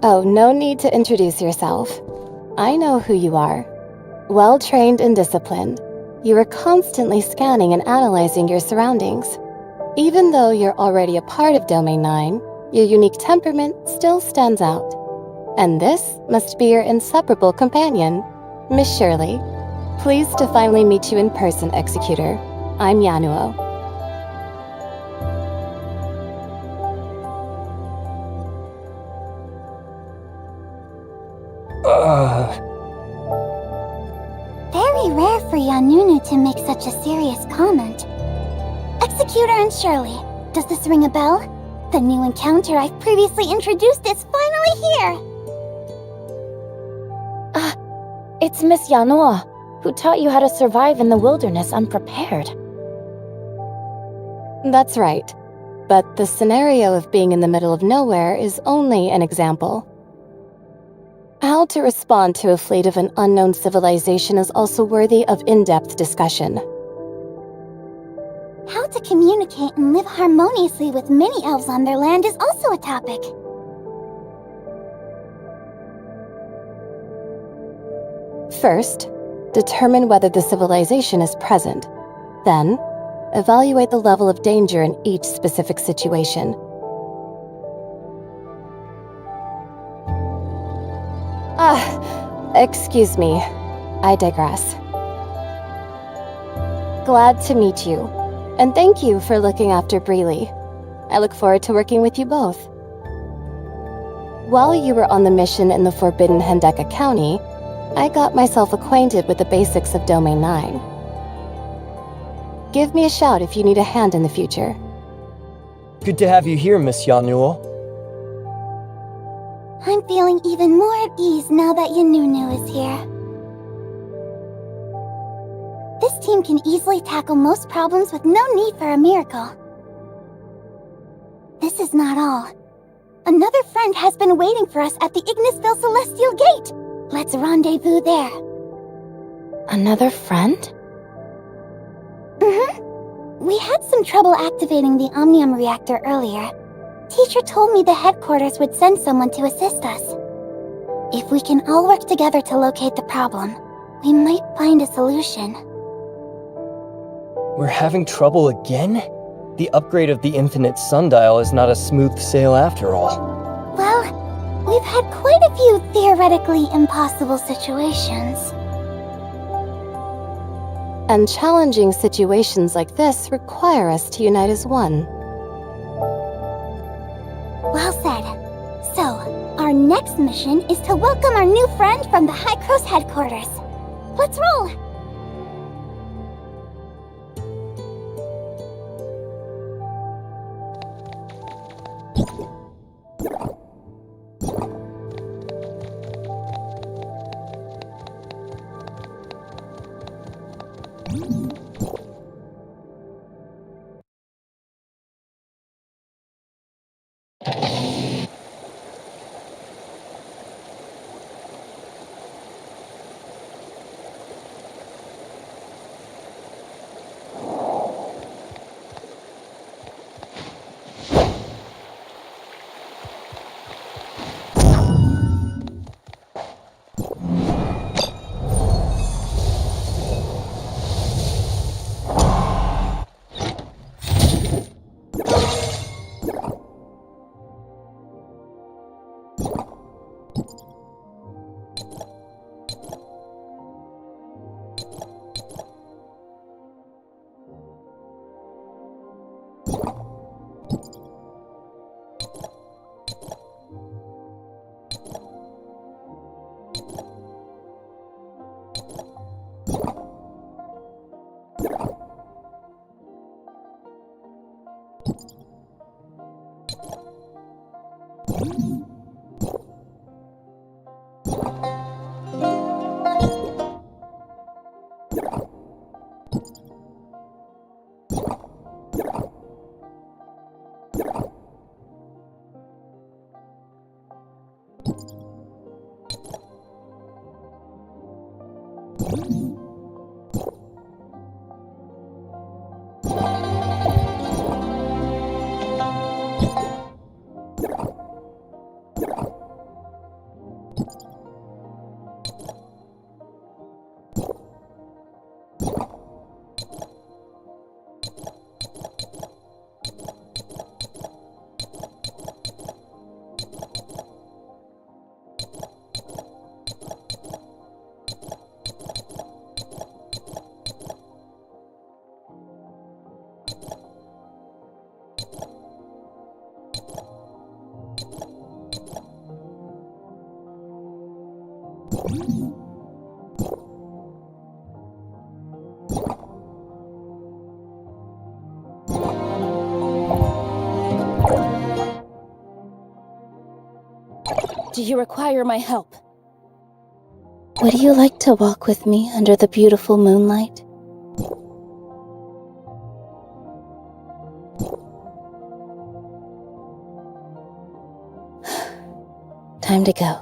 Oh, no need to introduce yourself. I know who you are. Well-trained and disciplined, you are constantly scanning and analyzing your surroundings. Even though you're already a part of Domain 9, your unique temperament still stands out. And this must be your inseparable companion, Miss Shirley. Pleased to finally meet you in person, Executor. I'm Yanuo. Very rare for Yanunu to make such a serious comment. Executor and Shirley, does this ring a bell? The new encounter I've previously introduced is finally here! It's Miss Yanuo, who taught you how to survive in the wilderness unprepared. That's right. But the scenario of being in the middle of nowhere is only an example. How to respond to a fleet of an unknown civilization is also worthy of in-depth discussion. How to communicate and live harmoniously with many elves on their land is also a topic. First, determine whether the civilization is present. Then, evaluate the level of danger in each specific situation. Excuse me. I digress. Glad to meet you, and thank you for looking after Breely. I look forward to working with you both. While you were on the mission in the Forbidden Hendeka County, I got myself acquainted with the basics of Domain 9. Give me a shout if you need a hand in the future. Good to have you here, Miss Yanuo. I'm feeling even more at ease now that Yanunu is here. This team can easily tackle most problems with no need for a miracle. This is not all. Another friend has been waiting for us at the Ignisville Celestial Gate. Let's rendezvous there. Another friend? We had some trouble activating the Omnium reactor earlier. Teacher told me the headquarters would send someone to assist us. If we can all work together to locate the problem, we might find a solution. We're having trouble again? The upgrade of the Infinite Sundial is not a smooth sail after all. Well, we've had quite a few theoretically impossible situations. And challenging situations like this require us to unite as one. Well said. So, our next mission is to welcome our new friend from the High Cross headquarters. Let's roll! Do you require my help? Would you like to walk with me under the beautiful moonlight? Time to go.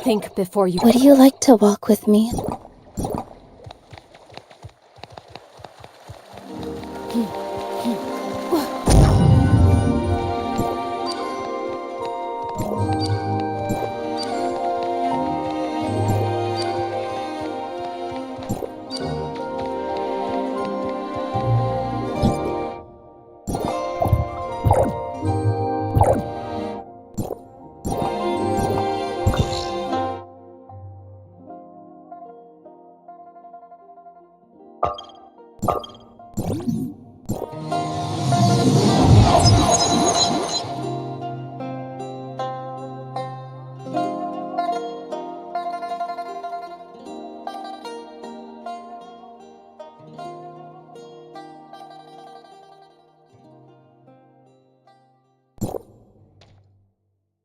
Think before you... Would you like to walk with me?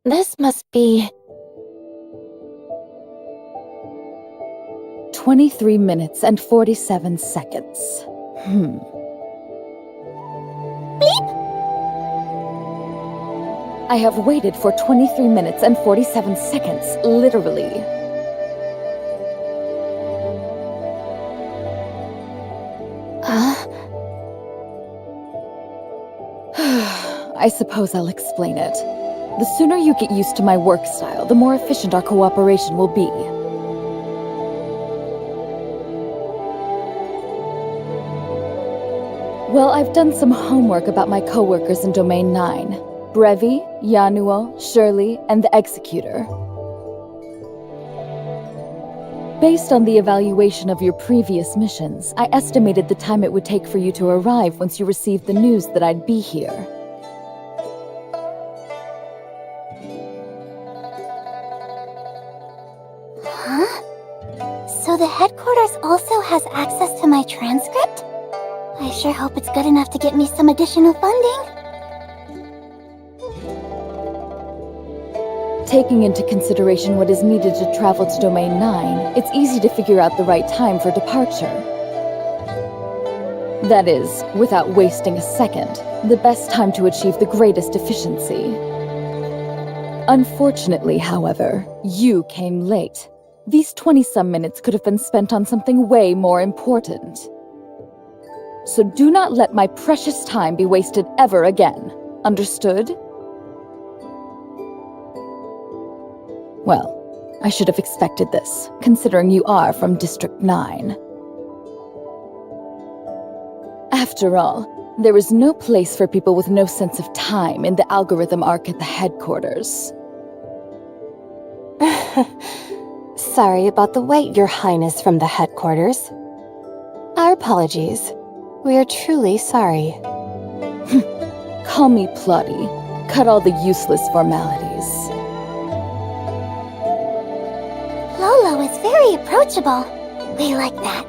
This must be... 23 minutes and 47 seconds. I have waited for 23 minutes and 47 seconds, literally. I suppose I'll explain it. The sooner you get used to my work style, the more efficient our cooperation will be. Well, I've done some homework about my coworkers in Domain 9. Brevi, Yanuo, Shirley, and the Executor. Based on the evaluation of your previous missions, I estimated the time it would take for you to arrive once you received the news that I'd be here. So the headquarters also has access to my transcript? I sure hope it's good enough to get me some additional funding. Taking into consideration what is needed to travel to Domain 9, it's easy to figure out the right time for departure. That is, without wasting a second, the best time to achieve the greatest efficiency. Unfortunately, however, you came late. These 20-some minutes could have been spent on something way more important. So do not let my precious time be wasted ever again. Understood? Well, I should have expected this, considering you are from District 9. After all, there is no place for people with no sense of time in the algorithm arc at the headquarters. Sorry about the wait, Your Highness from the headquarters. Our apologies. We are truly sorry. Call me Plotty. Cut all the useless formalities. Lolo is very approachable. We like that.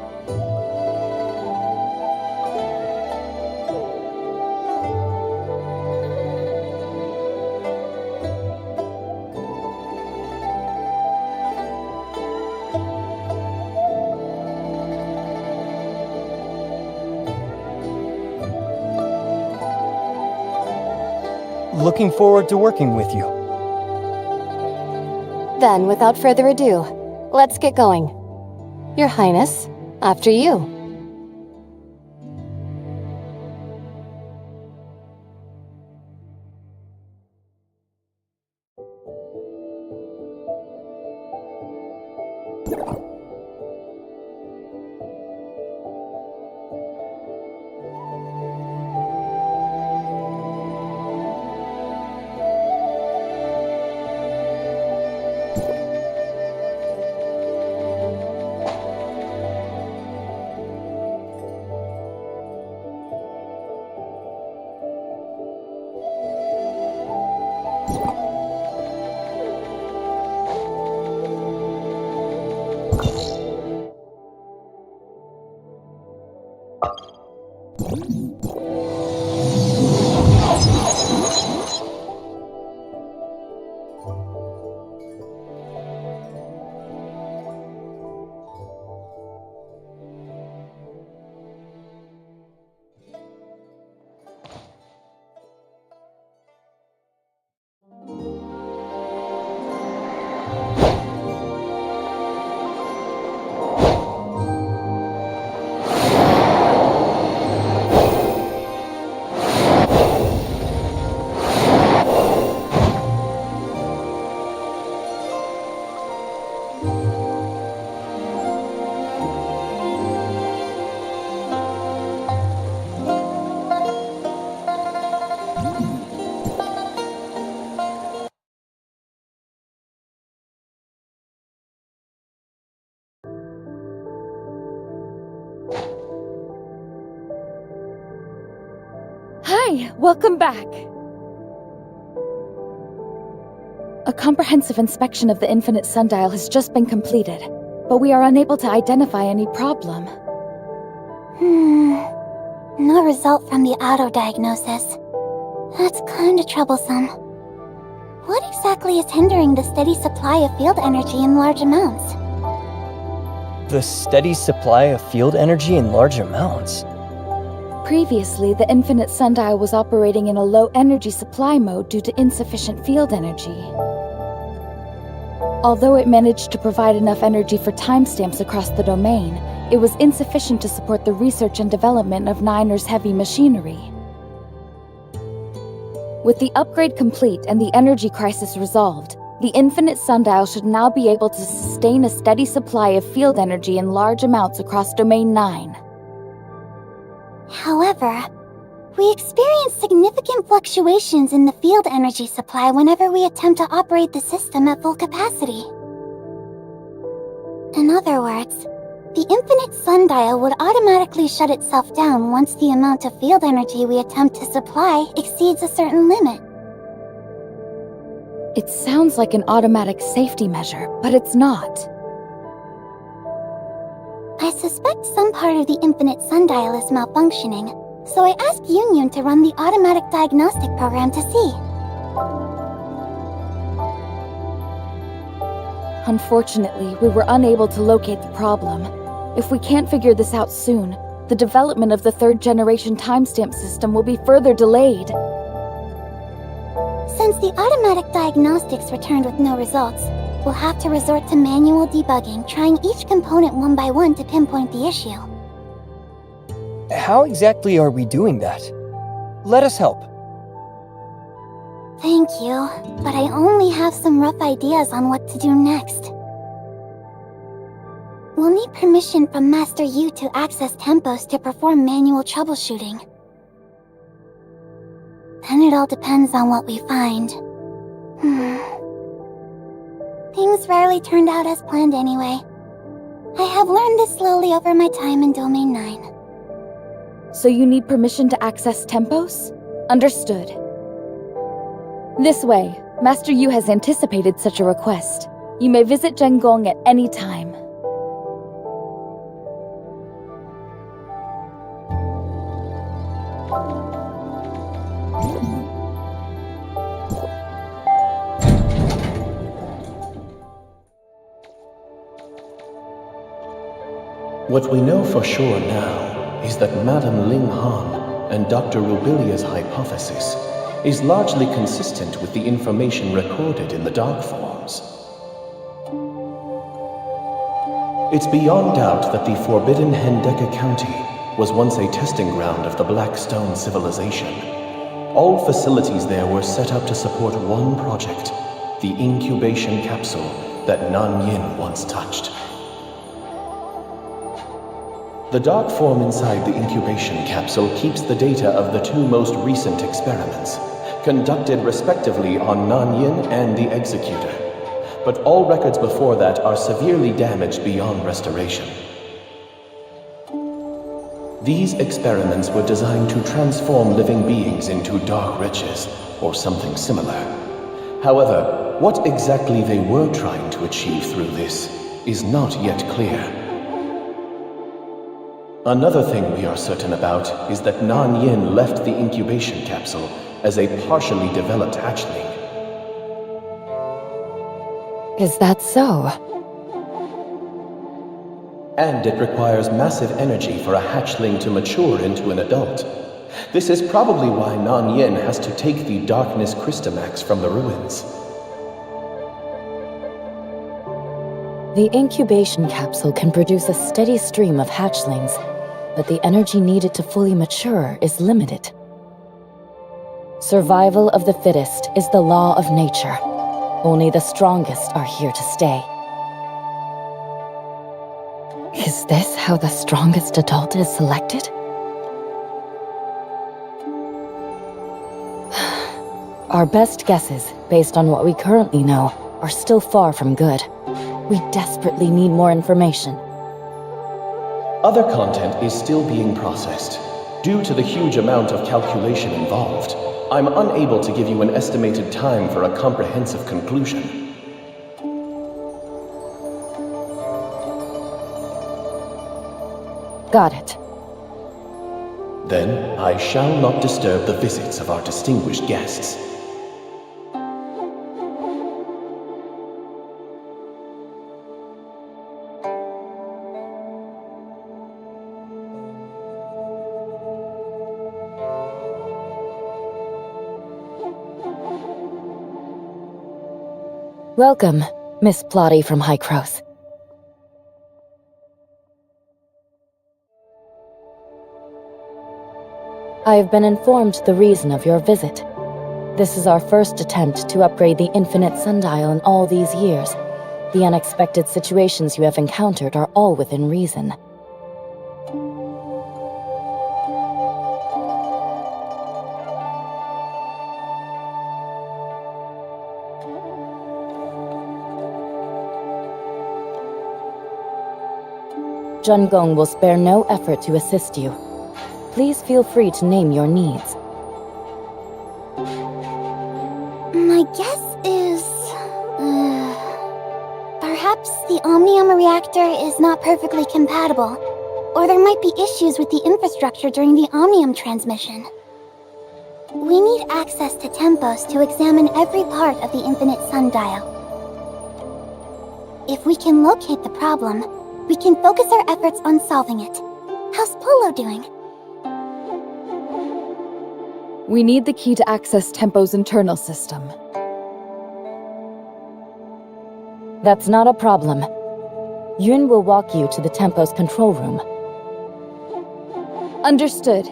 Looking forward to working with you. Then, without further ado, let's get going. Your Highness, after you. Hi, welcome back. A comprehensive inspection of the Infinite Sundial has just been completed, but we are unable to identify any problem. No result from the auto-diagnosis. That's kinda troublesome. What exactly is hindering the steady supply of field energy in large amounts? The steady supply of field energy in large amounts. Previously, the Infinite Sundial was operating in a low energy supply mode due to insufficient field energy. Although it managed to provide enough energy for timestamps across the domain, it was insufficient to support the research and development of Niner's heavy machinery. With the upgrade complete and the energy crisis resolved, the Infinite Sundial should now be able to sustain a steady supply of field energy in large amounts across Domain 9. However, we experience significant fluctuations in the field energy supply whenever we attempt to operate the system at full capacity. In other words, the Infinite Sundial would automatically shut itself down once the amount of field energy we attempt to supply exceeds a certain limit. It sounds like an automatic safety measure, but it's not. I suspect some part of the Infinite Sundial is malfunctioning, so I asked Union to run the automatic diagnostic program to see. Unfortunately, we were unable to locate the problem. If we can't figure this out soon, the development of the third-generation timestamp system will be further delayed. Since the automatic diagnostics returned with no results, we'll have to resort to manual debugging, trying each component one by one to pinpoint the issue. How exactly are we doing that? Let us help. Thank you, but I only have some rough ideas on what to do next. We'll need permission from Master Yu to access Tempos to perform manual troubleshooting. Then it all depends on what we find. Things rarely turned out as planned anyway. I have learned this slowly over my time in Domain 9. So you need permission to access Tempos? Understood. This way. Master Yu has anticipated such a request. You may visit Zhengong at any time. What we know for sure now is that Madame Ling Han and Dr. Rubilia's hypothesis is largely consistent with the information recorded in the Dark Forms. It's beyond doubt that the forbidden Hendeka County was once a testing ground of the Black Stone civilization. All facilities there were set up to support one project, the incubation capsule that Nan Yin once touched. The dark form inside the incubation capsule keeps the data of the two most recent experiments, conducted respectively on Nan Yin and the Executor. But all records before that are severely damaged beyond restoration. These experiments were designed to transform living beings into dark riches, or something similar. However, what exactly they were trying to achieve through this is not yet clear. Another thing we are certain about is that Nan Yin left the incubation capsule as a partially developed hatchling. Is that so? And it requires massive energy for a hatchling to mature into an adult. This is probably why Nan Yin has to take the Darkness Crystamax from the ruins. The incubation capsule can produce a steady stream of hatchlings, but the energy needed to fully mature is limited. Survival of the fittest is the law of nature. Only the strongest are here to stay. Is this how the strongest adult is selected? Our best guesses, based on what we currently know, are still far from good. We desperately need more information. Other content is still being processed. Due to the huge amount of calculation involved, I'm unable to give you an estimated time for a comprehensive conclusion. Got it. Then I shall not disturb the visits of our distinguished guests. Welcome, Miss Plotty from Hykros. I have been informed the reason of your visit. This is our first attempt to upgrade the Infinite Sundial in all these years. The unexpected situations you have encountered are all within reason. Zhengong will spare no effort to assist you. Please feel free to name your needs. My guess is... perhaps the Omnium reactor is not perfectly compatible, or there might be issues with the infrastructure during the Omnium transmission. We need access to Tempos to examine every part of the Infinite Sundial. If we can locate the problem, we can focus our efforts on solving it. How's Polo doing? We need the key to access Tempo's internal system. That's not a problem. Yun will walk you to the Tempo's control room. Understood.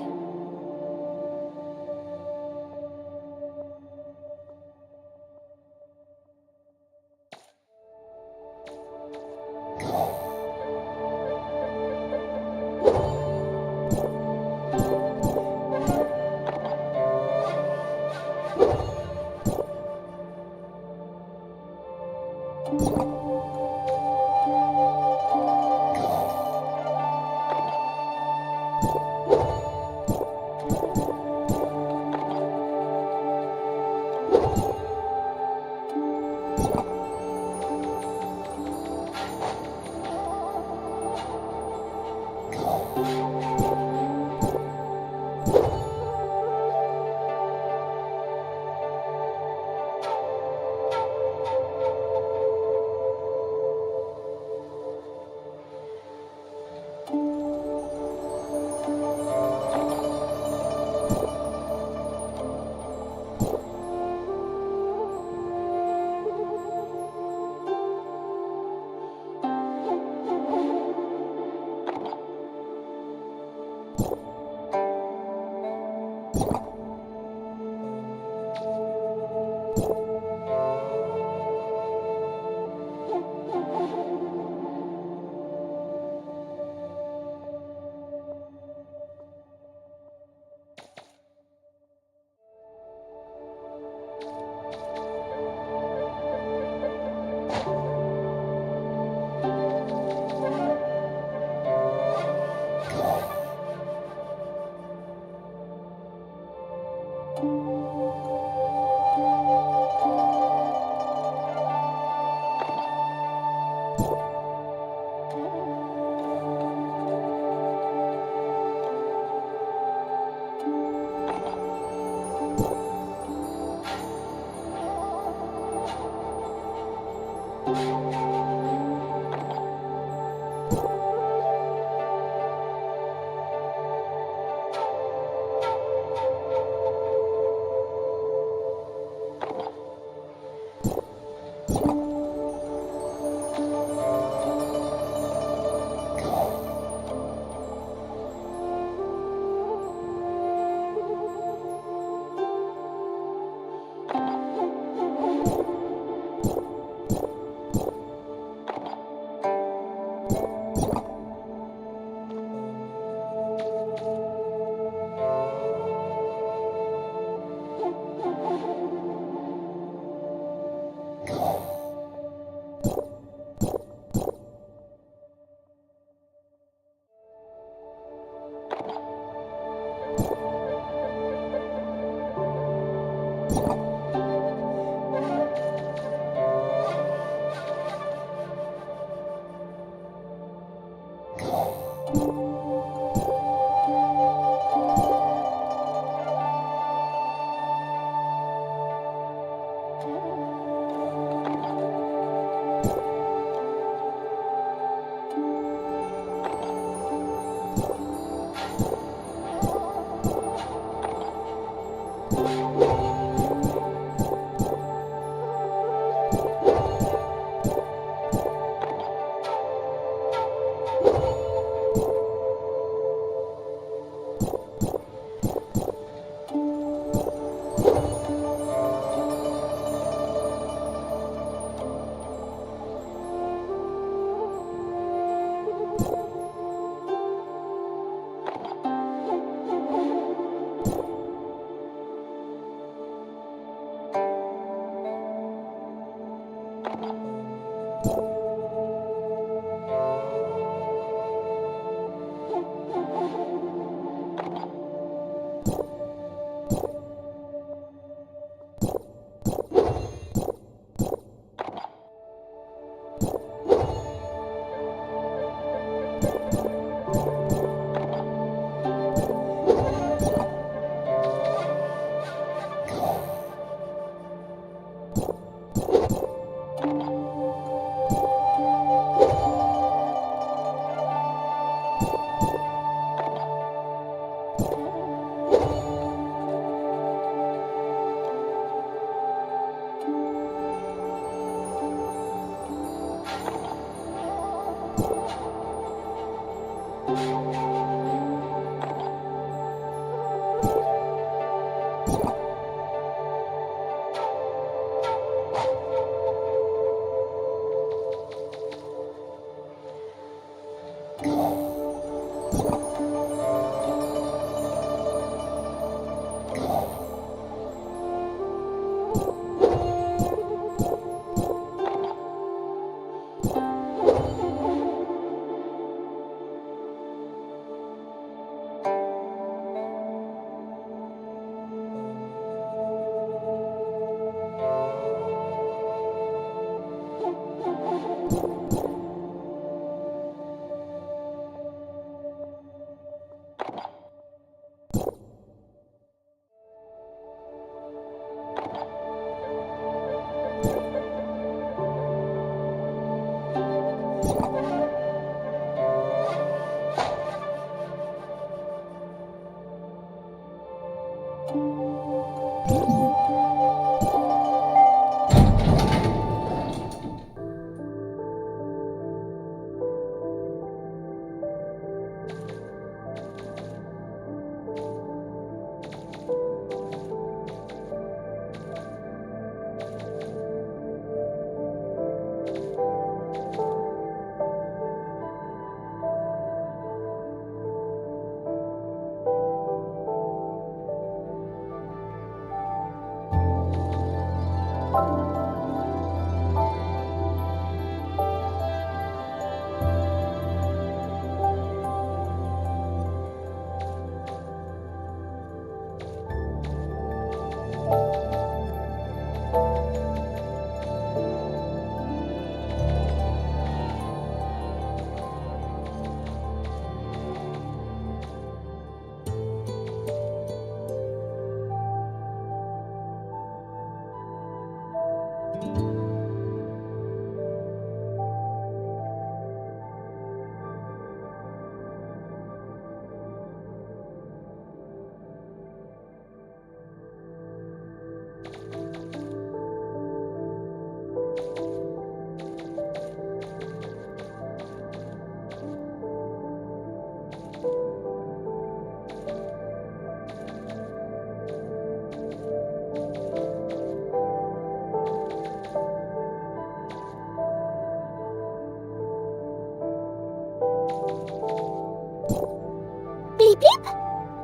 Beep beep!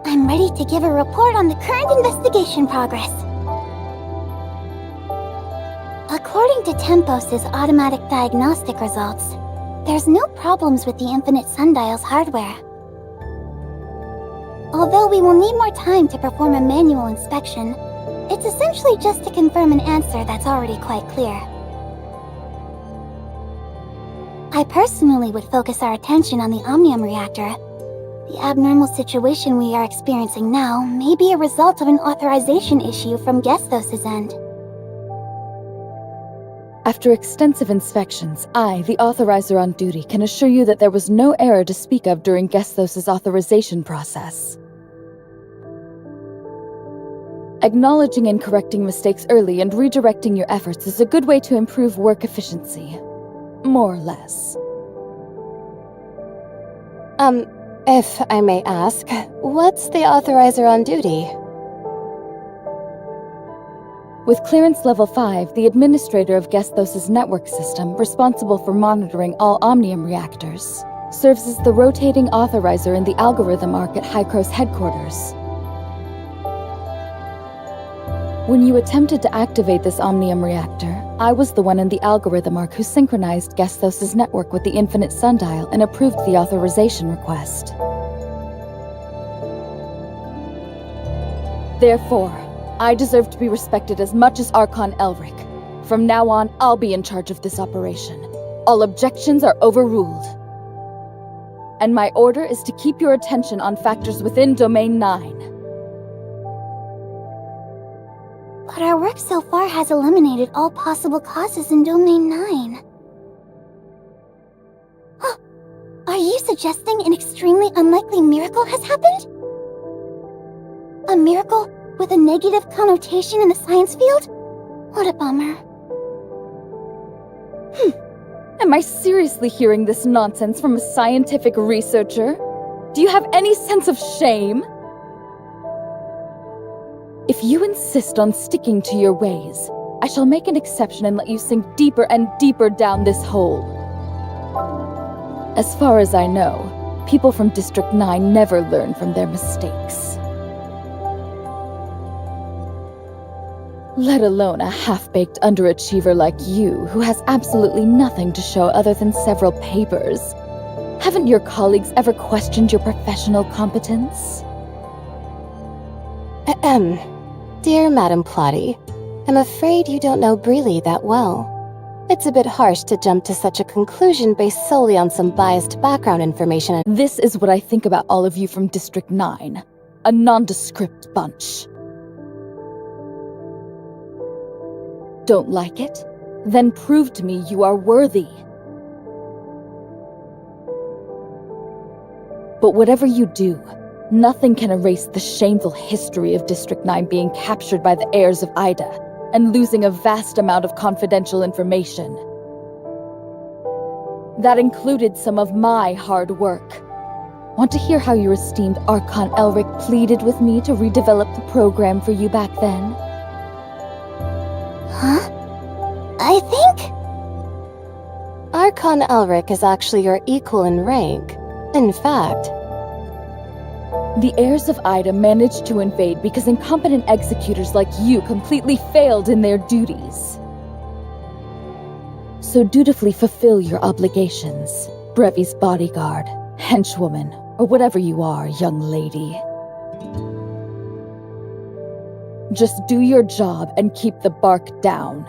I'm ready to give a report on the current investigation progress. According to Tempos' automatic diagnostic results, there's no problems with the Infinite Sundial's hardware. Although we will need more time to perform a manual inspection, it's essentially just to confirm an answer that's already quite clear. I personally would focus our attention on the Omnium reactor. The abnormal situation we are experiencing now may be a result of an authorization issue from Gestos' end. After extensive inspections, I, the authorizer on duty, can assure you that there was no error to speak of during Gestos' authorization process. Acknowledging and correcting mistakes early and redirecting your efforts is a good way to improve work efficiency. More or less. If I may ask, what's the authorizer on duty? With clearance level 5, the administrator of Gestos' network system, responsible for monitoring all Omnium reactors, serves as the rotating authorizer in the algorithm arc at Hykros headquarters. When you attempted to activate this Omnium reactor, I was the one in the algorithm arc who synchronized Gestos' network with the Infinite Sundial and approved the authorization request. Therefore, I deserve to be respected as much as Archon Elric. From now on, I'll be in charge of this operation. All objections are overruled. And my order is to keep your attention on factors within Domain 9. But our work so far has eliminated all possible causes in Domain 9. Huh. Are you suggesting an extremely unlikely miracle has happened? A miracle with a negative connotation in the science field? What a bummer. Am I seriously hearing this nonsense from a scientific researcher? Do you have any sense of shame? If you insist on sticking to your ways, I shall make an exception and let you sink deeper and deeper down this hole. As far as I know, people from District 9 never learn from their mistakes. Let alone a half-baked underachiever like you, who has absolutely nothing to show other than several papers. Haven't your colleagues ever questioned your professional competence? Dear Madame Plotty, I'm afraid you don't know Breely that well. It's a bit harsh to jump to such a conclusion based solely on some biased background information. This is what I think about all of you from District 9. A nondescript bunch. Don't like it? Then prove to me you are worthy. But whatever you do, nothing can erase the shameful history of District 9 being captured by the heirs of Ida and losing a vast amount of confidential information. That included some of my hard work. Want to hear how your esteemed Archon Elric pleaded with me to redevelop the program for you back then? Huh? I think... Archon Elric is actually your equal in rank. In fact, the heirs of Ida managed to invade because incompetent executors like you completely failed in their duties. So dutifully fulfill your obligations, Brevi's bodyguard, henchwoman, or whatever you are, young lady. Just do your job and keep the bark down.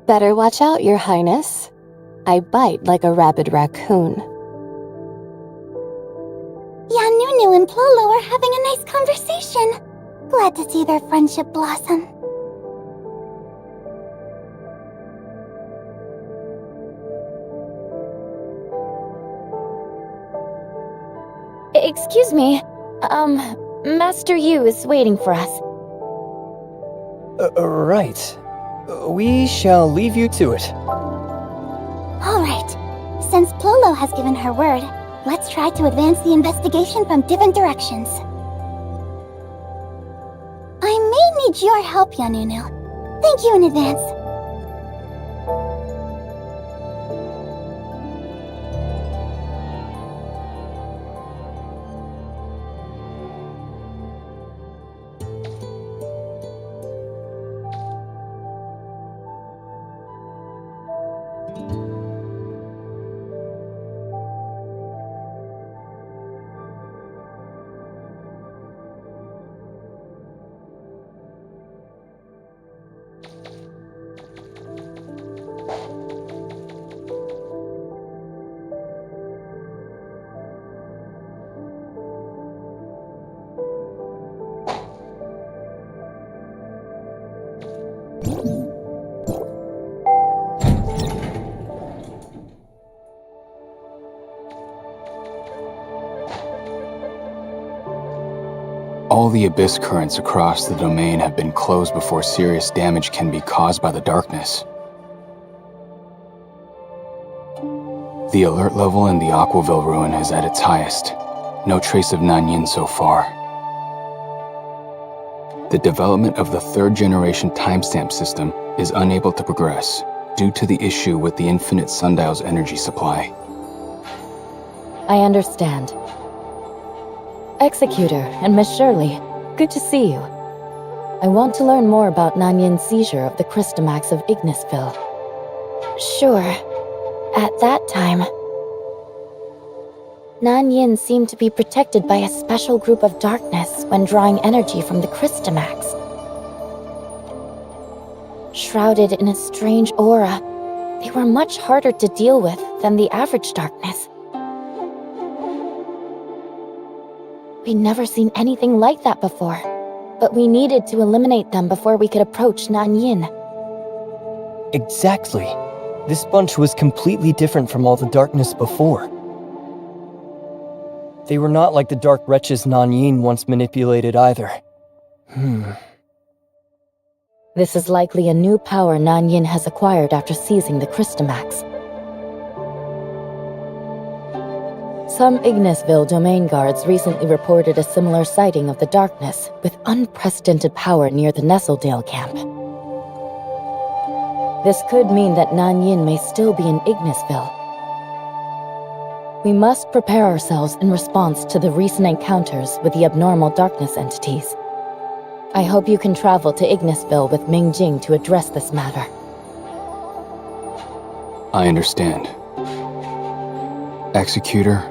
better watch out, Your Highness. I bite like a rabid raccoon. Yanunu and Plolo are having a nice conversation. Glad to see their friendship blossom. Excuse me. Master Yu is waiting for us. Right. We shall leave you to it. Alright. Since Plolo has given her word, let's try to advance the investigation from different directions. I may need your help, Yanunu. Thank you in advance. All the abyss currents across the domain have been closed before serious damage can be caused by the darkness. The alert level in the Aquaville ruin is at its highest. No trace of Nanyin so far. The development of the third-generation timestamp system is unable to progress due to the issue with the Infinite Sundial's energy supply. I understand. Executor and Miss Shirley, good to see you. I want to learn more about Nanyin's seizure of the Crystamax of Ignisville. Sure. At that time, Nanyin seemed to be protected by a special group of darkness when drawing energy from the Crystamax. Shrouded in a strange aura, they were much harder to deal with than the average darkness. We'd never seen anything like that before, but we needed to eliminate them before we could approach Nanyin. Exactly. This bunch was completely different from all the darkness before. They were not like the dark wretches Nanyin once manipulated either. This is likely a new power Nanyin has acquired after seizing the Crystamax. Some Ignisville domain guards recently reported a similar sighting of the darkness with unprecedented power near the Nestledale camp. This could mean that Nanyin may still be in Ignisville. We must prepare ourselves in response to the recent encounters with the abnormal darkness entities. I hope you can travel to Ignisville with Mingjing to address this matter. I understand. Executor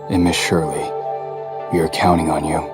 and Miss Shirley, we are counting on you.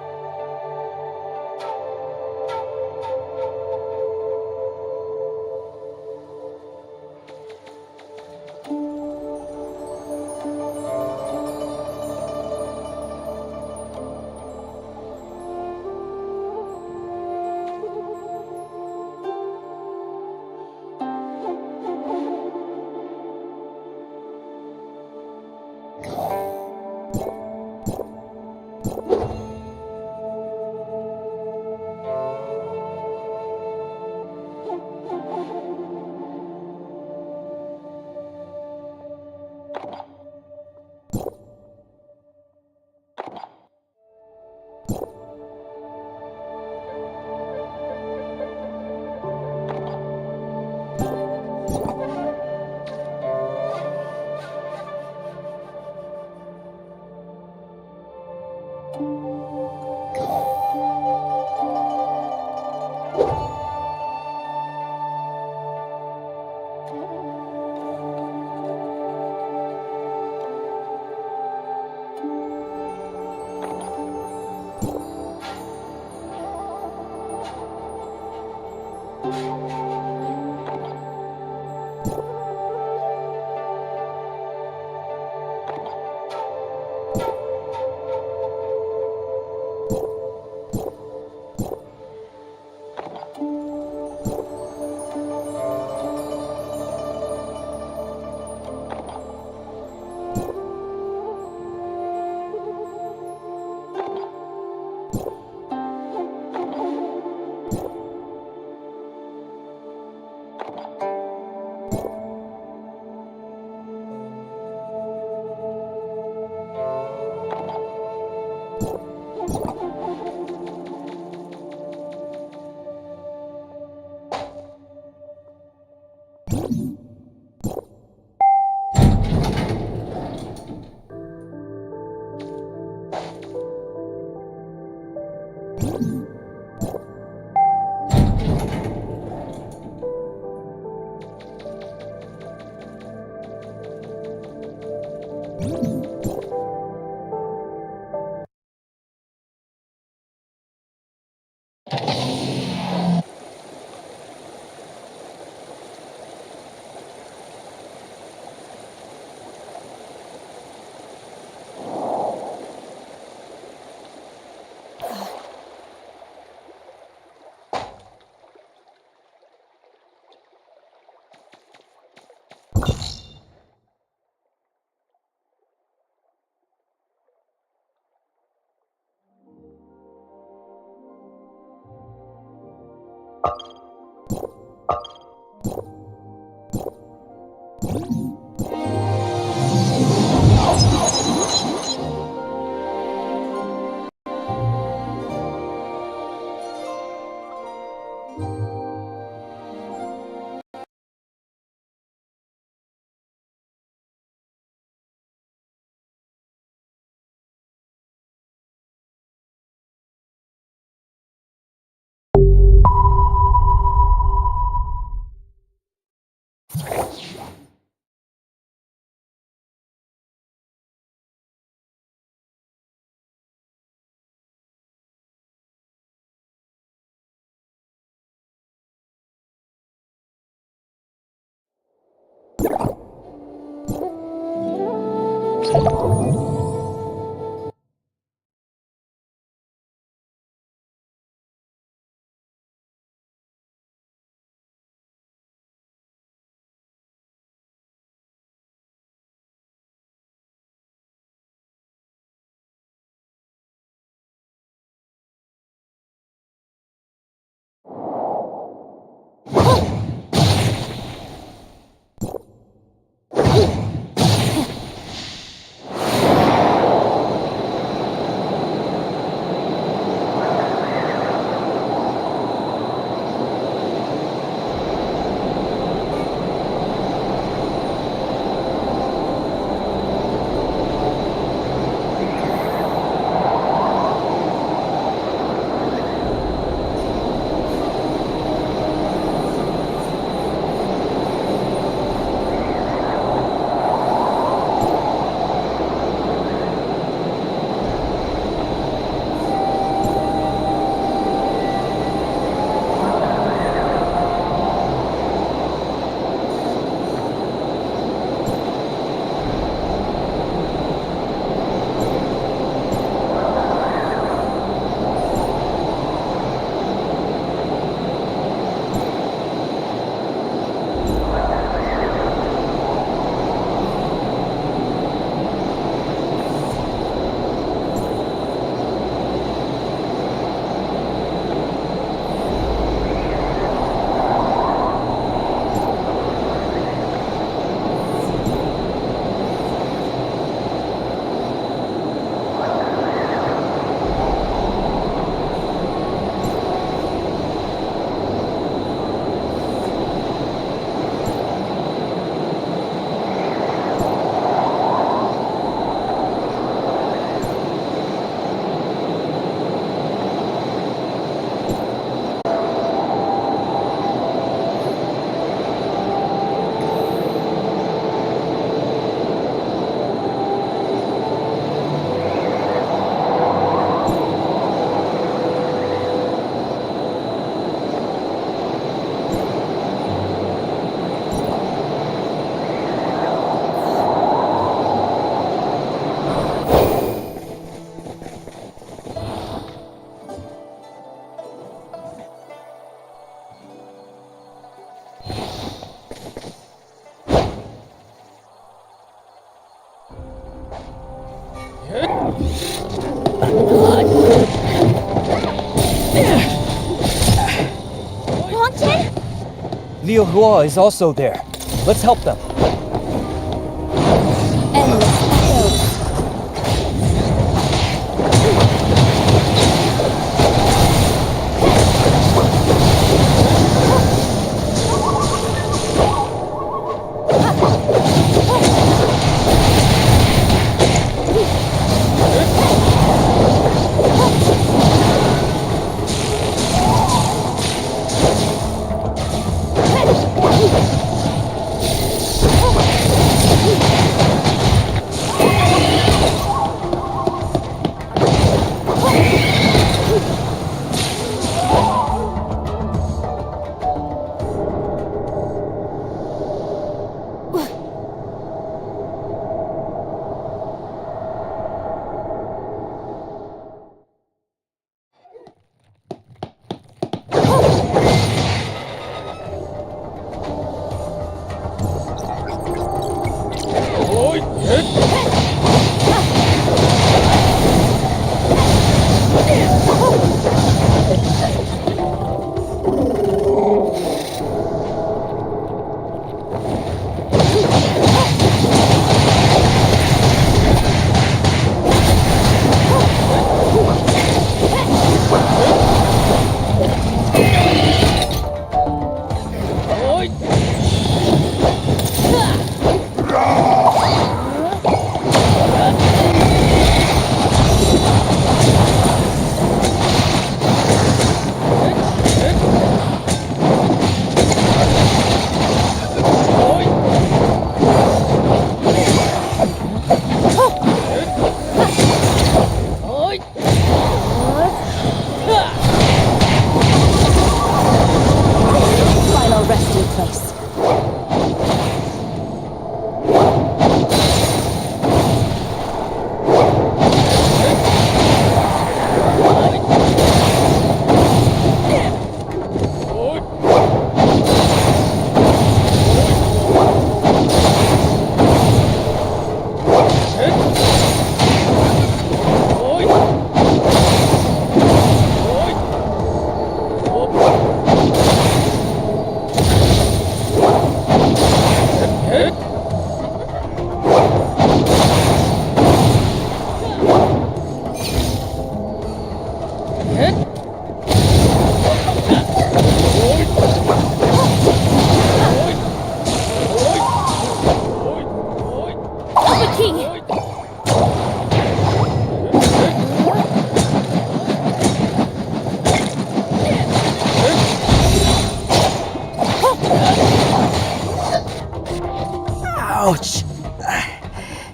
Liu Hua is also there. Let's help them.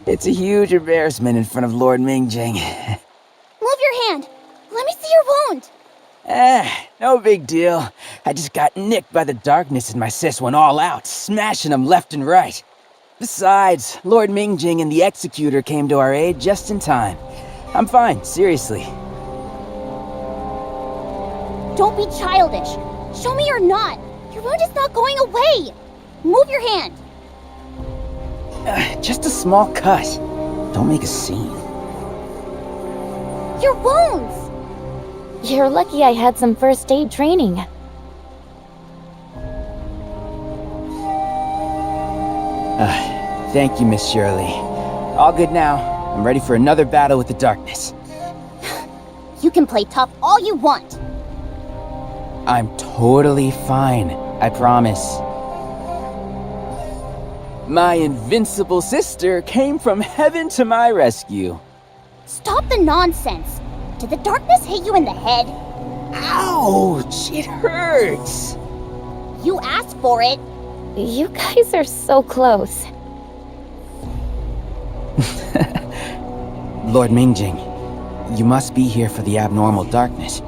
It's a huge embarrassment in front of Lord Mingjing. Move your hand. Let me see your wound. No big deal. I just got nicked by the darkness and my sis went all out, smashing them left and right. Besides, Lord Mingjing and the Executor came to our aid just in time. I'm fine, seriously. Don't be childish. Show me you're not. Your wound is not going away. Move your hand. Just a small cut. Don't make a scene. Your wounds! You're lucky I had some first aid training. Thank you, Miss Shirley. All good now. I'm ready for another battle with the darkness. You can play tough all you want. I'm totally fine, I promise. My invincible sister came from heaven to my rescue. Stop the nonsense. Did the darkness hit you in the head? Ouch! It hurts! You asked for it. You guys are so close. Lord Mingjing, you must be here for the abnormal darkness.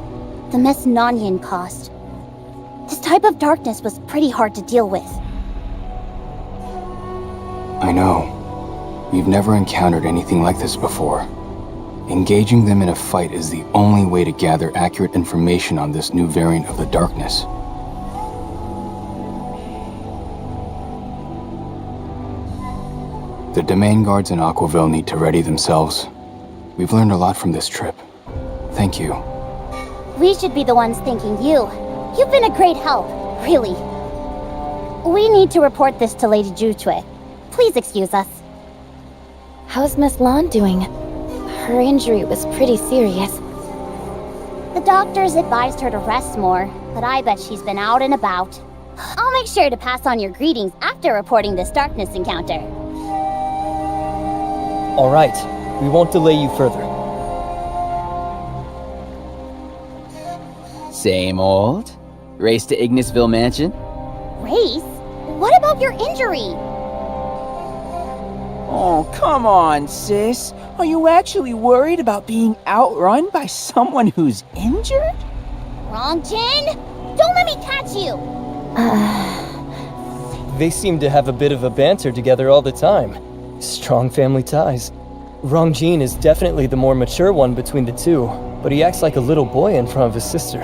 The Miss Nanyan caused. This type of darkness was pretty hard to deal with. I know. We've never encountered anything like this before. Engaging them in a fight is the only way to gather accurate information on this new variant of the darkness. The domain guards in Aquaville need to ready themselves. We've learned a lot from this trip. Thank you. We should be the ones thanking you. You've been a great help, really. We need to report this to Lady Zhuchui. Please excuse us. How's Miss Lan doing? Her injury was pretty serious. The doctors advised her to rest more, but I bet she's been out and about. I'll make sure to pass on your greetings after reporting this darkness encounter. All right, we won't delay you further. Same old. Race to Ignisville Mansion? Race? What about your injury? Oh, come on, sis. Are you actually worried about being outrun by someone who's injured? Wrong, Jin! Don't let me catch you! They seem to have a bit of a banter together all the time. Strong family ties. Rongjin is definitely the more mature one between the two, but he acts like a little boy in front of his sister.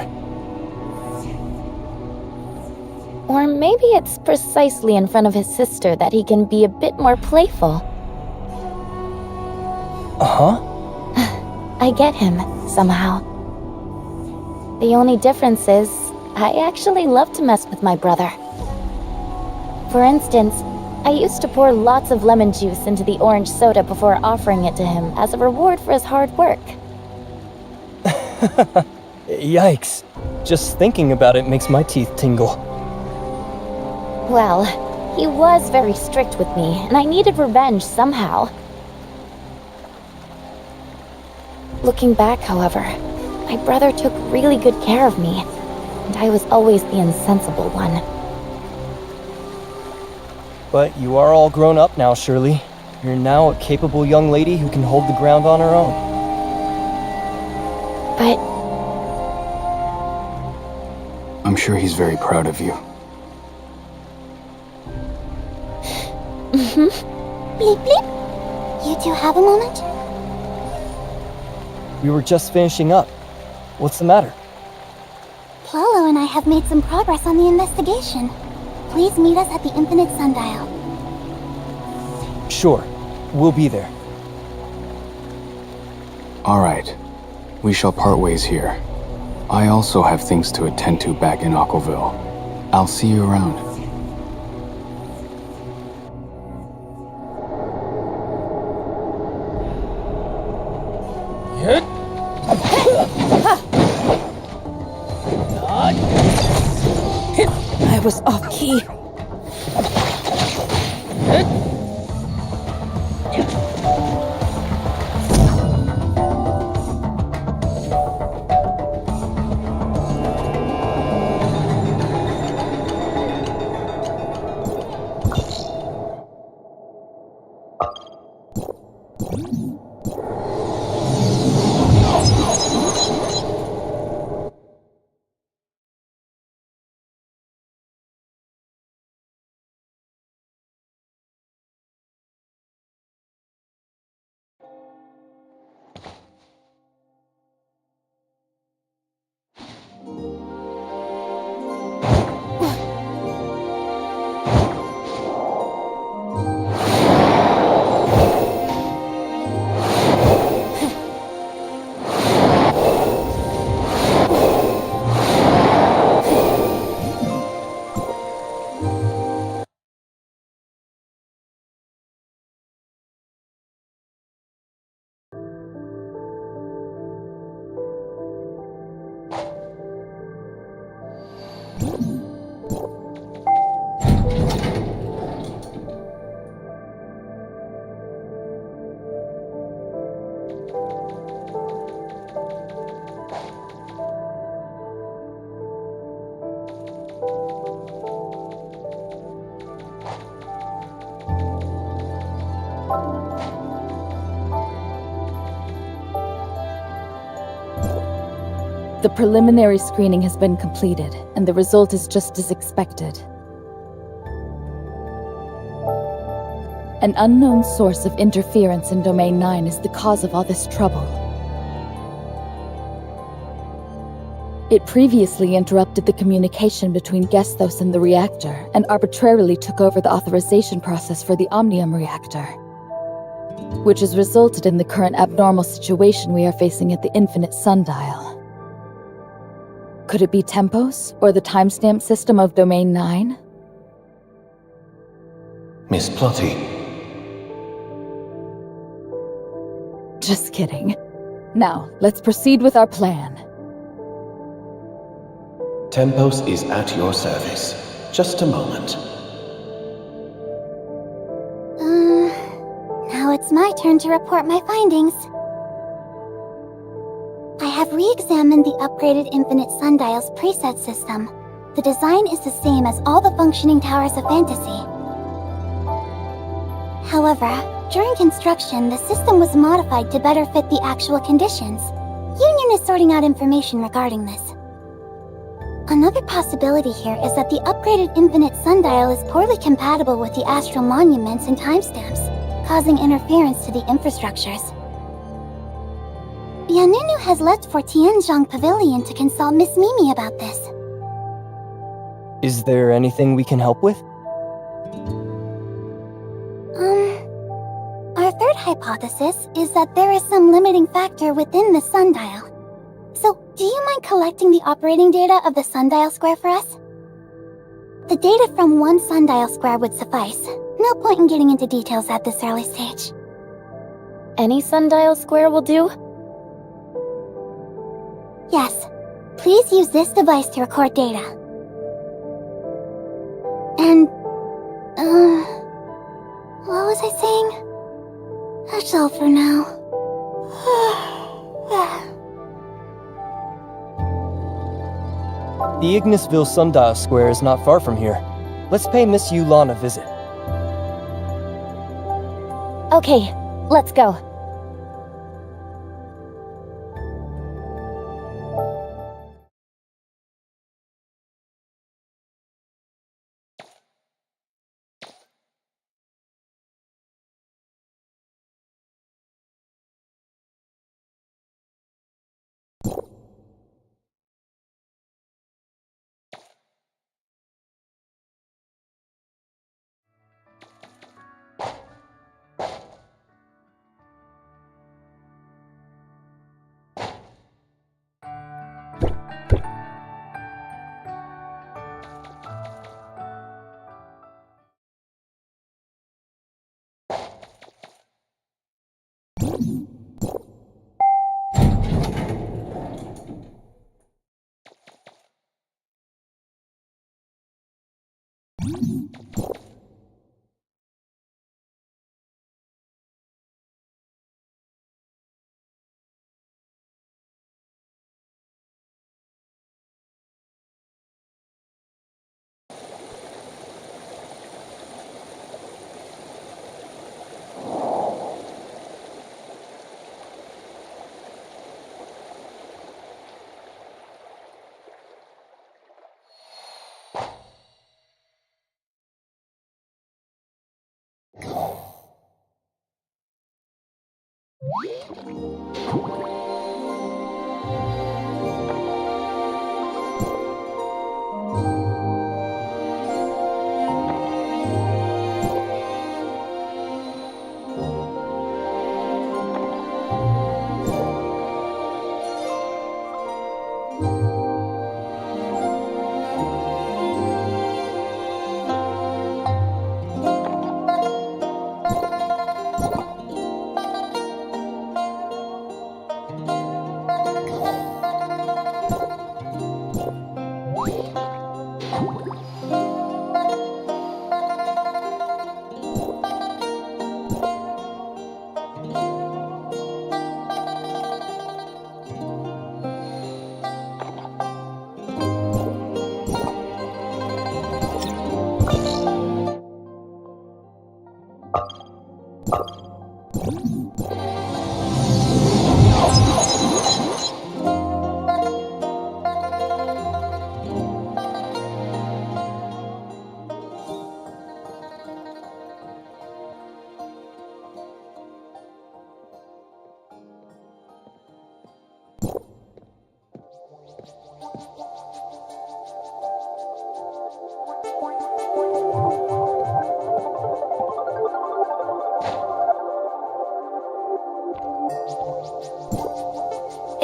Or maybe it's precisely in front of his sister that he can be a bit more playful. Uh-huh. I get him, somehow. The only difference is, I actually love to mess with my brother. For instance, I used to pour lots of lemon juice into the orange soda before offering it to him as a reward for his hard work. Yikes. Just thinking about it makes my teeth tingle. Well, he was very strict with me, and I needed revenge somehow. Looking back, however, my brother took really good care of me, and I was always the insensible one. But you are all grown up now, Shirley. You're now a capable young lady who can hold the ground on her own. But I'm sure he's very proud of you. Bleep bleep. You two have a moment? We were just finishing up. What's the matter? Plelo and I have made some progress on the investigation. Please meet us at the Infinite Sundial. Sure. We'll be there. All right. We shall part ways here. I also have things to attend to back in Aquaville. I'll see you around. I was off key. The preliminary screening has been completed, and the result is just as expected. An unknown source of interference in Domain 9 is the cause of all this trouble. It previously interrupted the communication between Gesthos and the reactor, and arbitrarily took over the authorization process for the Omnium reactor, which has resulted in the current abnormal situation we are facing at the Infinite Sundial. Could it be Tempos, or the timestamp system of Domain 9? Miss Plotty, Just kidding. Now, let's proceed with our plan. Tempos is at your service. Just a moment. Now it's my turn to report my findings. I have re-examined the upgraded Infinite Sundial's preset system. The design is the same as all the functioning towers of Fantasy. However, during construction, the system was modified to better fit the actual conditions. Union is sorting out information regarding this. Another possibility here is that the upgraded Infinite Sundial is poorly compatible with the astral monuments and timestamps, causing interference to the infrastructures. Bianunu has left for Tianzhong Pavilion to consult Miss Mimi about this. Is there anything we can help with? Our third hypothesis is that there is some limiting factor within the sundial. So, do you mind collecting the operating data of the sundial square for us? The data from one sundial square would suffice. No point in getting into details at this early stage. Any sundial square will do? Yes. Please use this device to record data. And, what was I saying? That's all for now. The Ignisville Sundial Square is not far from here. Let's pay Miss Yulan a visit. Okay, let's go.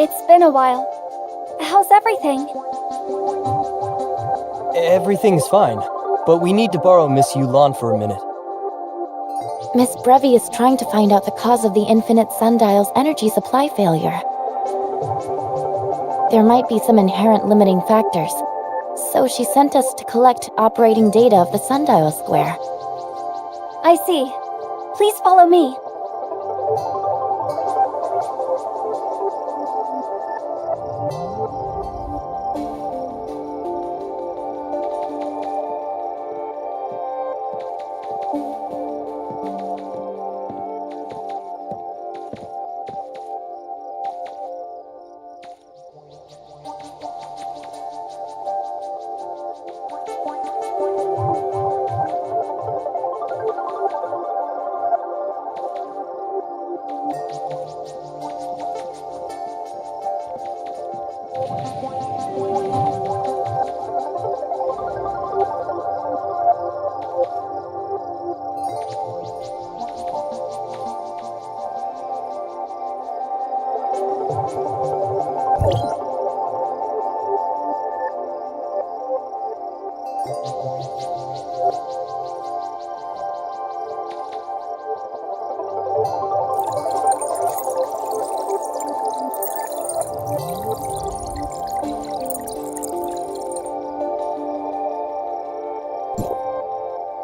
It's been a while. How's everything? Everything's fine, but we need to borrow Miss Yulan for a minute. Miss Brevi is trying to find out the cause of the Infinite Sundial's energy supply failure. There might be some inherent limiting factors, so she sent us to collect operating data of the Sundial Square. I see. Please follow me.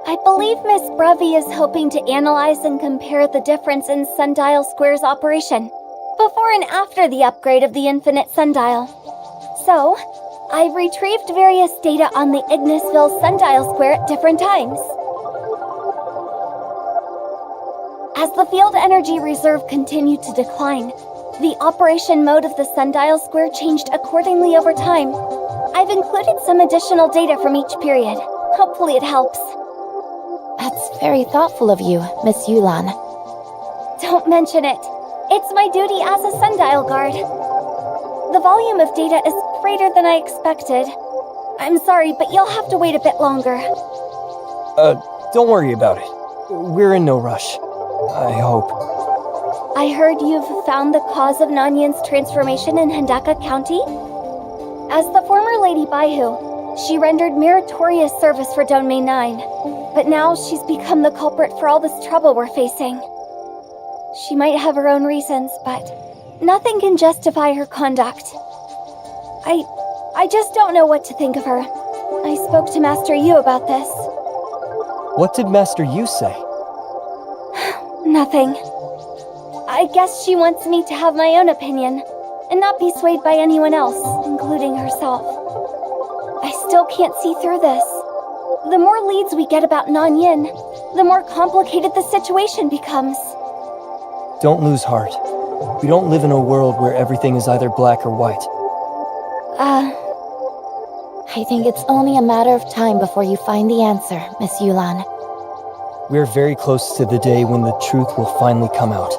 I believe Miss Brevi is hoping to analyze and compare the difference in Sundial Square's operation before and after the upgrade of the Infinite Sundial. So, I've retrieved various data on the Ignisville Sundial Square at different times. As the field energy reserve continued to decline, the operation mode of the Sundial Square changed accordingly over time. I've included some additional data from each period. Hopefully it helps. That's very thoughtful of you, Miss Yulan. Don't mention it. It's my duty as a Sundial Guard. The volume of data is greater than I expected. I'm sorry, but you'll have to wait a bit longer. Don't worry about it. We're in no rush. I hope. I heard you've found the cause of Nanyin's transformation in Hendaka County? As the former Lady Baihu, she rendered meritorious service for Domain 9. But now she's become the culprit for all this trouble we're facing. She might have her own reasons, but nothing can justify her conduct. I just don't know what to think of her. I spoke to Master Yu about this. What did Master Yu say? Nothing. I guess she wants me to have my own opinion and not be swayed by anyone else, including herself. I still can't see through this. The more leads we get about Nanyin, the more complicated the situation becomes. Don't lose heart. We don't live in a world where everything is either black or white. I think it's only a matter of time before you find the answer, Miss Yulan. We're very close to the day when the truth will finally come out.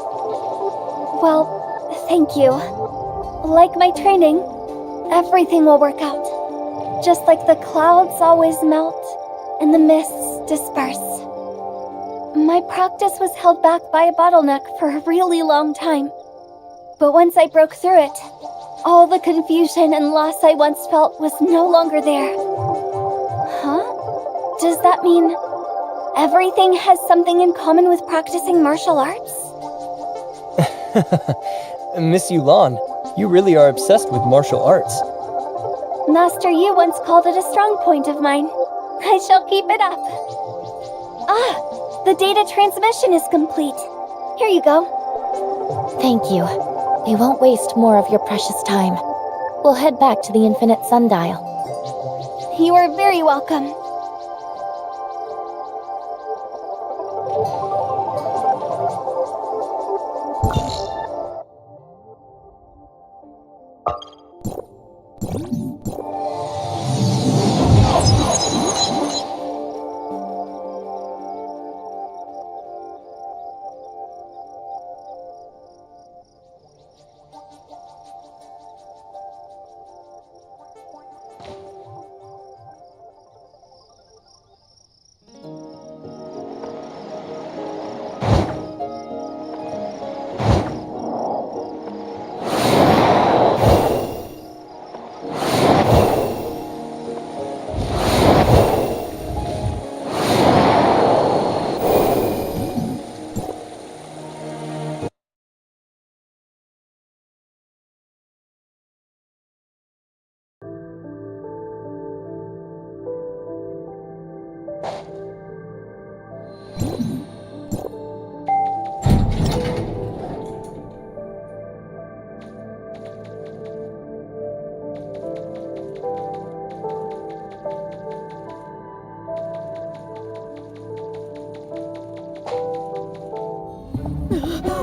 Well, thank you. Like my training, everything will work out. Just like the clouds always melt and the mists disperse. My practice was held back by a bottleneck for a really long time. But once I broke through it, all the confusion and loss I once felt was no longer there. Huh? Does that mean everything has something in common with practicing martial arts? Miss Yulan, you really are obsessed with martial arts. Master Yu once called it a strong point of mine. I shall keep it up. Ah, the data transmission is complete. Here you go. Thank you. We won't waste more of your precious time. We'll head back to the Infinite Sundial. You are very welcome.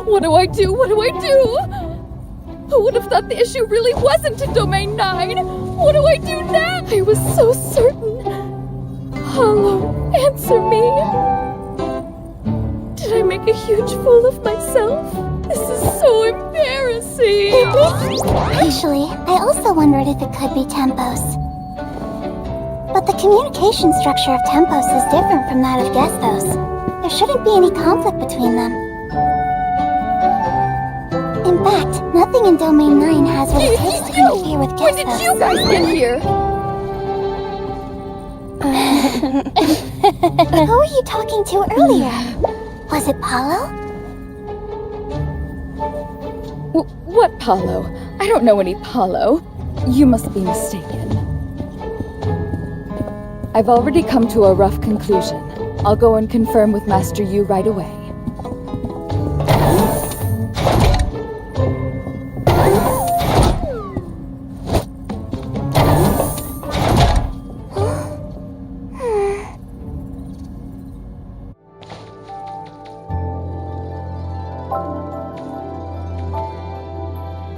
What do I do? What do I do? Who would have thought the issue really wasn't in Domain 9? What do I do now? I was so certain. Hollow, answer me. Did I make a huge fool of myself? This is so embarrassing. Actually, I also wondered if it could be Tempos. But the communication structure of Tempos is different from that of Gestos. There shouldn't be any conflict between them. In fact, nothing in Domain 9 has what it takes to interfere with When did you Gestos. guys get here? Who were you talking to earlier? Was it Paulo? What Paulo? I don't know any Paulo. You must be mistaken. I've already come to a rough conclusion. I'll go and confirm with Master Yu right away.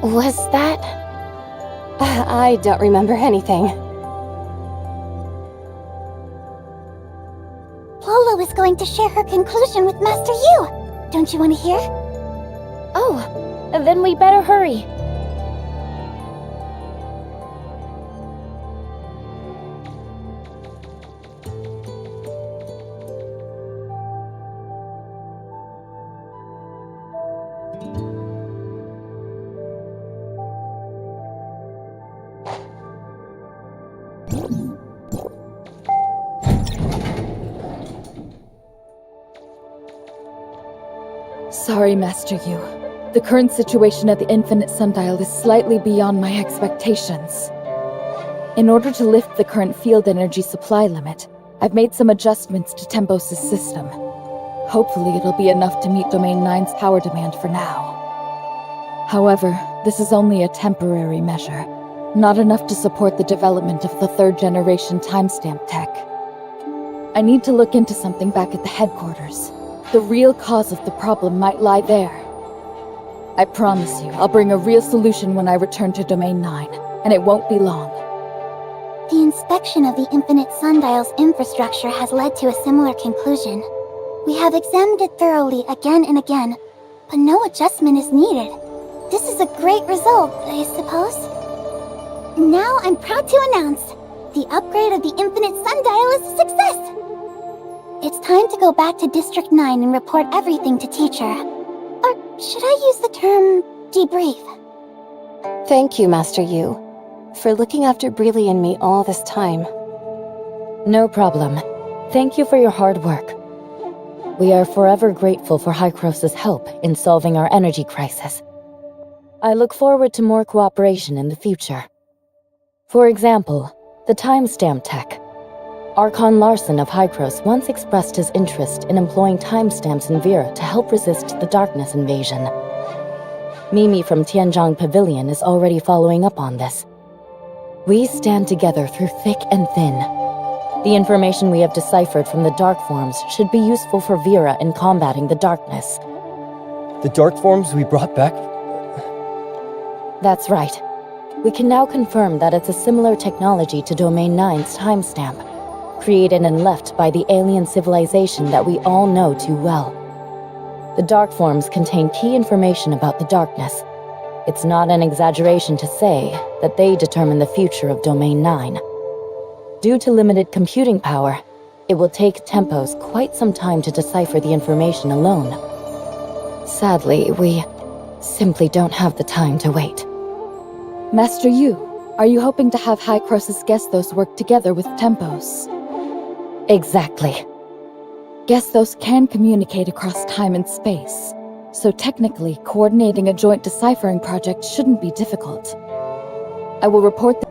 Was that? I don't remember anything. Paulo is going to share her conclusion with Master Yu. Don't you want to hear? Oh, then we better hurry. Sorry, Master Yu. The current situation at the Infinite Sundial is slightly beyond my expectations. In order to lift the current field energy supply limit, I've made some adjustments to Tempos' system. Hopefully it'll be enough to meet Domain 9's power demand for now. However, this is only a temporary measure, not enough to support the development of the third-generation timestamp tech. I need to look into something back at the headquarters. The real cause of the problem might lie there. I promise you, I'll bring a real solution when I return to Domain 9, and it won't be long. The inspection of the Infinite Sundial's infrastructure has led to a similar conclusion. We have examined it thoroughly again and again, but no adjustment is needed. This is a great result, I suppose. Now I'm proud to announce, the upgrade of the Infinite Sundial is a success! It's time to go back to District 9 and report everything to Teacher. Or should I use the term debrief? Thank you, Master Yu, for looking after Breely and me all this time. No problem. Thank you for your hard work. We are forever grateful for Hycros' help in solving our energy crisis. I look forward to more cooperation in the future. For example, the timestamp tech. Archon Larson of Hycros once expressed his interest in employing timestamps in Vera to help resist the darkness invasion. Mimi from Tianzhang Pavilion is already following up on this. We stand together through thick and thin. The information we have deciphered from the dark forms should be useful for Vera in combating the darkness. The dark forms we brought back? That's right. We can now confirm that it's a similar technology to Domain 9's timestamp, created and left by the alien civilization that we all know too well. The dark forms contain key information about the darkness. It's not an exaggeration to say that they determine the future of Domain 9. Due to limited computing power, it will take Tempos quite some time to decipher the information alone. Sadly, we simply don't have the time to wait. Master Yu, are you hoping to have Hycros' Gestos work together with Tempos? Exactly. Gestos can communicate across time and space, so technically, coordinating a joint deciphering project shouldn't be difficult. I will report the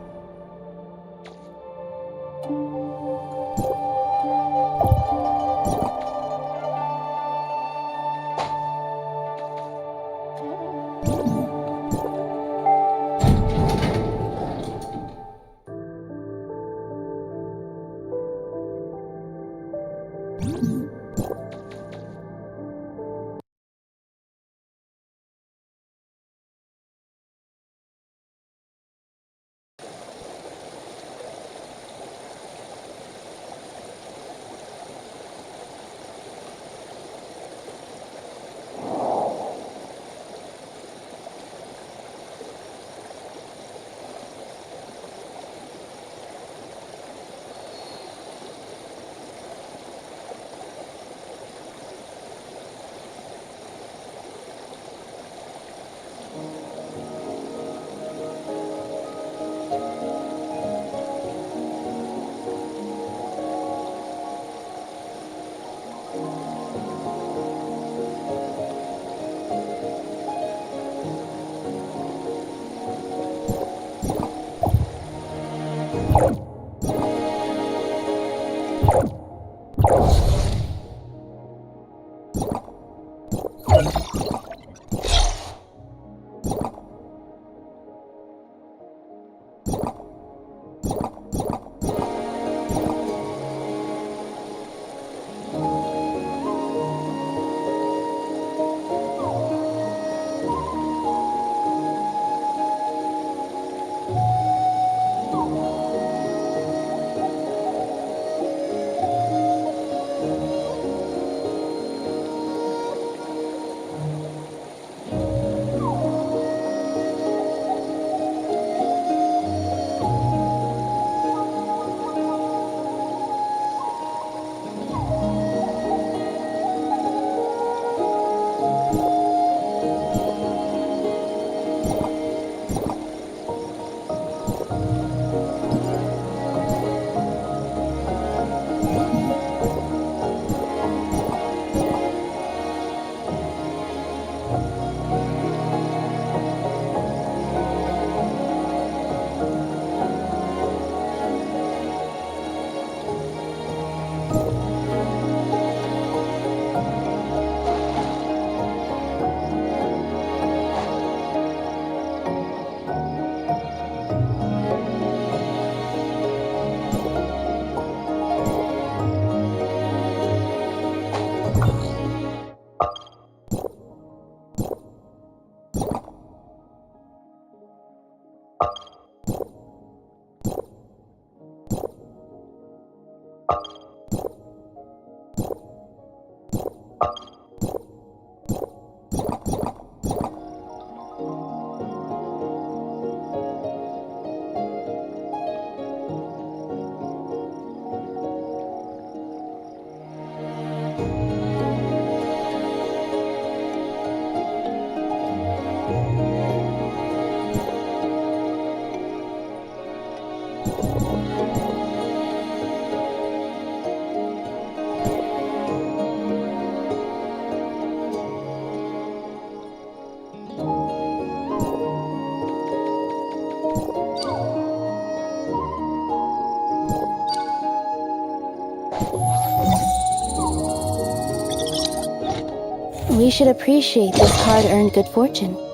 should appreciate this hard-earned good fortune.